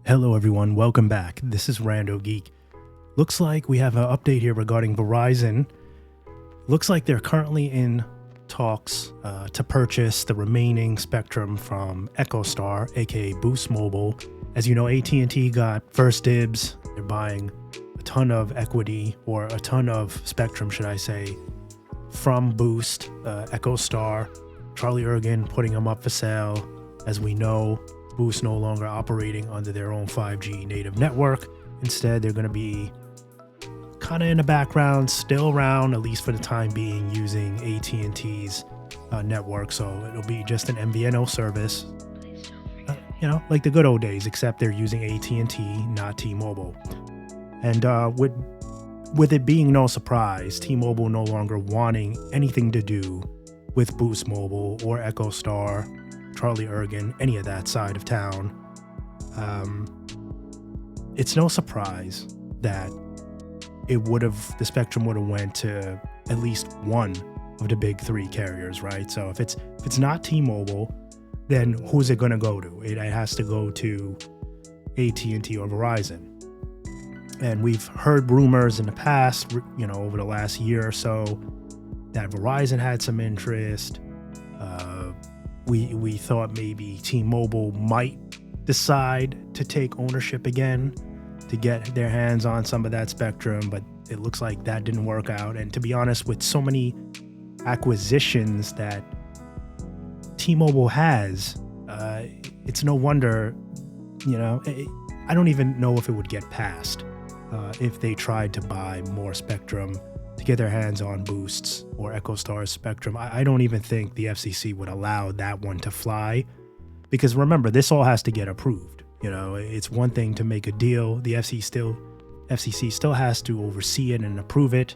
Hello everyone, welcome back. This is RandoGEEK. Looks like we have an update here regarding Verizon. Looks like they're currently in talks to purchase the remaining spectrum from EchoStar, aka Boost Mobile. As you know, at&t got first dibs. They're buying a ton of equity, or a ton of spectrum, should I say, from Boost, EchoStar, Charlie Ergen putting them up for sale. As we know, Boost no longer operating under their own 5G native network. Instead, they're going to be kind of in the background, still around, at least for the time being, using at&t's network. So it'll be just an MVNO service, like the good old days, except they're using at&t, not T-Mobile. And with it being no surprise, T-Mobile no longer wanting anything to do with Boost Mobile or EchoStar, Charlie Ergen, any of that side of town, it's no surprise that the spectrum would have went to at least one of the big three carriers, right? So if it's not T-Mobile, then who's it going to go to? It has to go to at&t or Verizon. And we've heard rumors in the past, over the last year or so, that Verizon had some interest. We thought maybe T-Mobile might decide to take ownership again to get their hands on some of that spectrum, but it looks like that didn't work out. And to be honest, with so many acquisitions that T-Mobile has, it's no wonder, I don't even know if it would get passed if they tried to buy more spectrum to get their hands on Boost's or EchoStar's spectrum. I don't even think the FCC would allow that one to fly, because remember, this all has to get approved. It's one thing to make a deal. The FCC still has to oversee it and approve it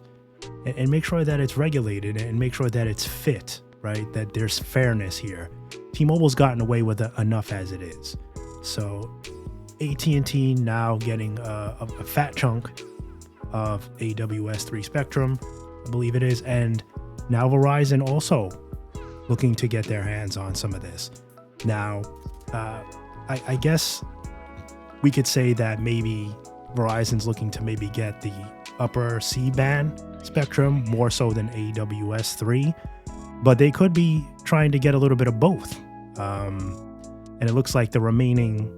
and make sure that it's regulated and make sure that it's fit, right? That there's fairness here. T-Mobile's gotten away with it enough as it is. So at&t now getting a fat chunk of AWS-3 spectrum, I believe it is, and now Verizon also looking to get their hands on some of this. Now, I guess we could say that maybe Verizon's looking to maybe get the upper C-band spectrum more so than AWS-3, but they could be trying to get a little bit of both. And it looks like the remaining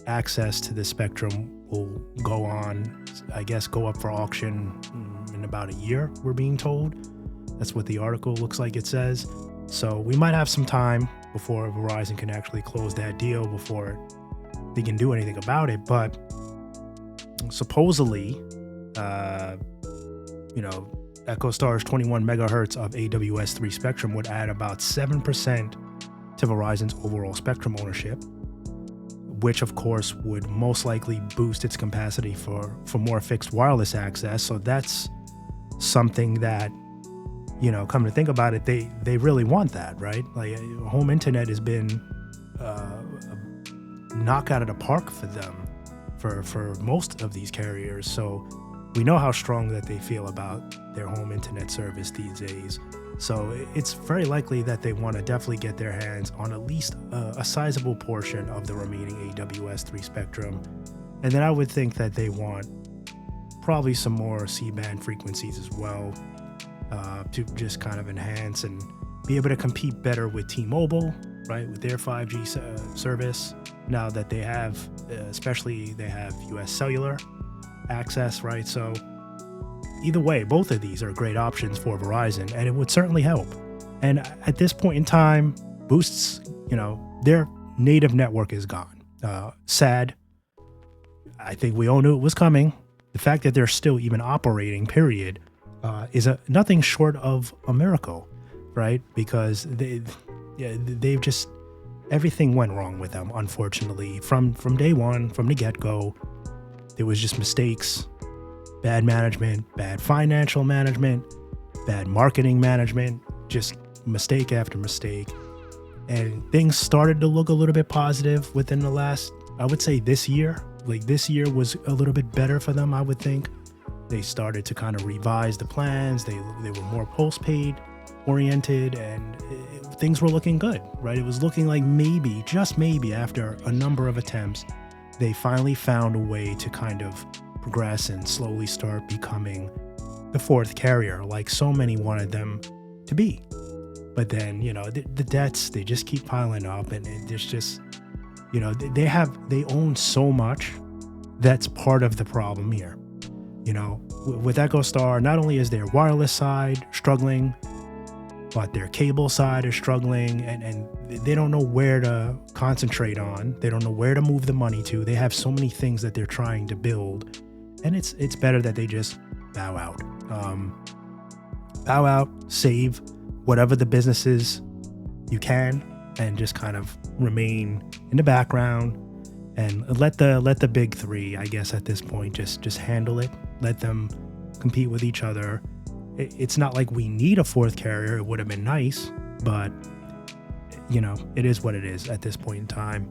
access to the spectrum will go up for auction in about a year, we're being told. That's what the article looks like it says. So we might have some time before Verizon can actually close that deal, before they can do anything about it. But supposedly, EchoStar's 21 megahertz of AWS-3 spectrum would add about 7% to Verizon's overall spectrum ownership, which of course would most likely boost its capacity for more fixed wireless access. So that's something that, come to think about it, they really want that, right? Like, home internet has been a knock out of the park for them for most of these carriers. So we know how strong that they feel about their home internet service these days. So it's very likely that they want to definitely get their hands on at least a sizable portion of the remaining AWS-3 spectrum. And then I would think that they want probably some more C-band frequencies as well, to just kind of enhance and be able to compete better with T-Mobile, right, with their 5G service. Now that they have, especially they have US cellular access, right? So either way, both of these are great options for Verizon, and it would certainly help. And at this point in time, Boost's, their native network is gone. Sad. I think we all knew it was coming. The fact that they're still even operating, period, is nothing short of a miracle, right? Because they've just, everything went wrong with them, unfortunately. From day one, from the get-go, there was just mistakes. Bad management, bad financial management, bad marketing management, just mistake after mistake. And things started to look a little bit positive within the last, I would say this year. Like, this year was a little bit better for them, I would think. They started to kind of revise the plans. They were more postpaid oriented, and things were looking good, right? It was looking like maybe, just maybe, after a number of attempts, they finally found a way to kind of progress and slowly start becoming the fourth carrier, like so many wanted them to be. But then, the debts, they just keep piling up, and there's just, they own so much. That's part of the problem here. With EchoStar, not only is their wireless side struggling, but their cable side is struggling, and they don't know where to concentrate on. They don't know where to move the money to. They have so many things that they're trying to build, and it's better that they just bow out. Bow out, save whatever the businesses you can, and just kind of remain in the background and let the big three, I guess at this point, just handle it. Let them compete with each other. It's not like we need a fourth carrier. It would have been nice, but it is what it is at this point in time.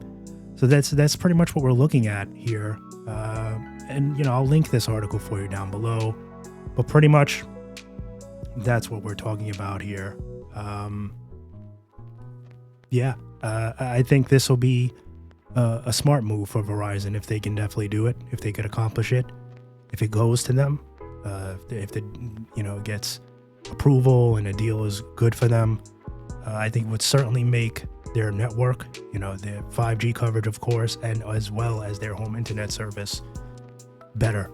So that's pretty much what we're looking at here. And I'll link this article for you down below, but pretty much that's what we're talking about here. I think this will be a smart move for Verizon if they can definitely do it, if they could accomplish it, if it goes to them, if it gets approval and a deal is good for them. I think it would certainly make their network, their 5G coverage, of course, and as well as their home internet service better.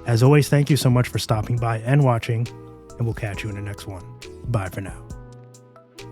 As always, thank you so much for stopping by and watching, and we'll catch you in the next one. Bye for now.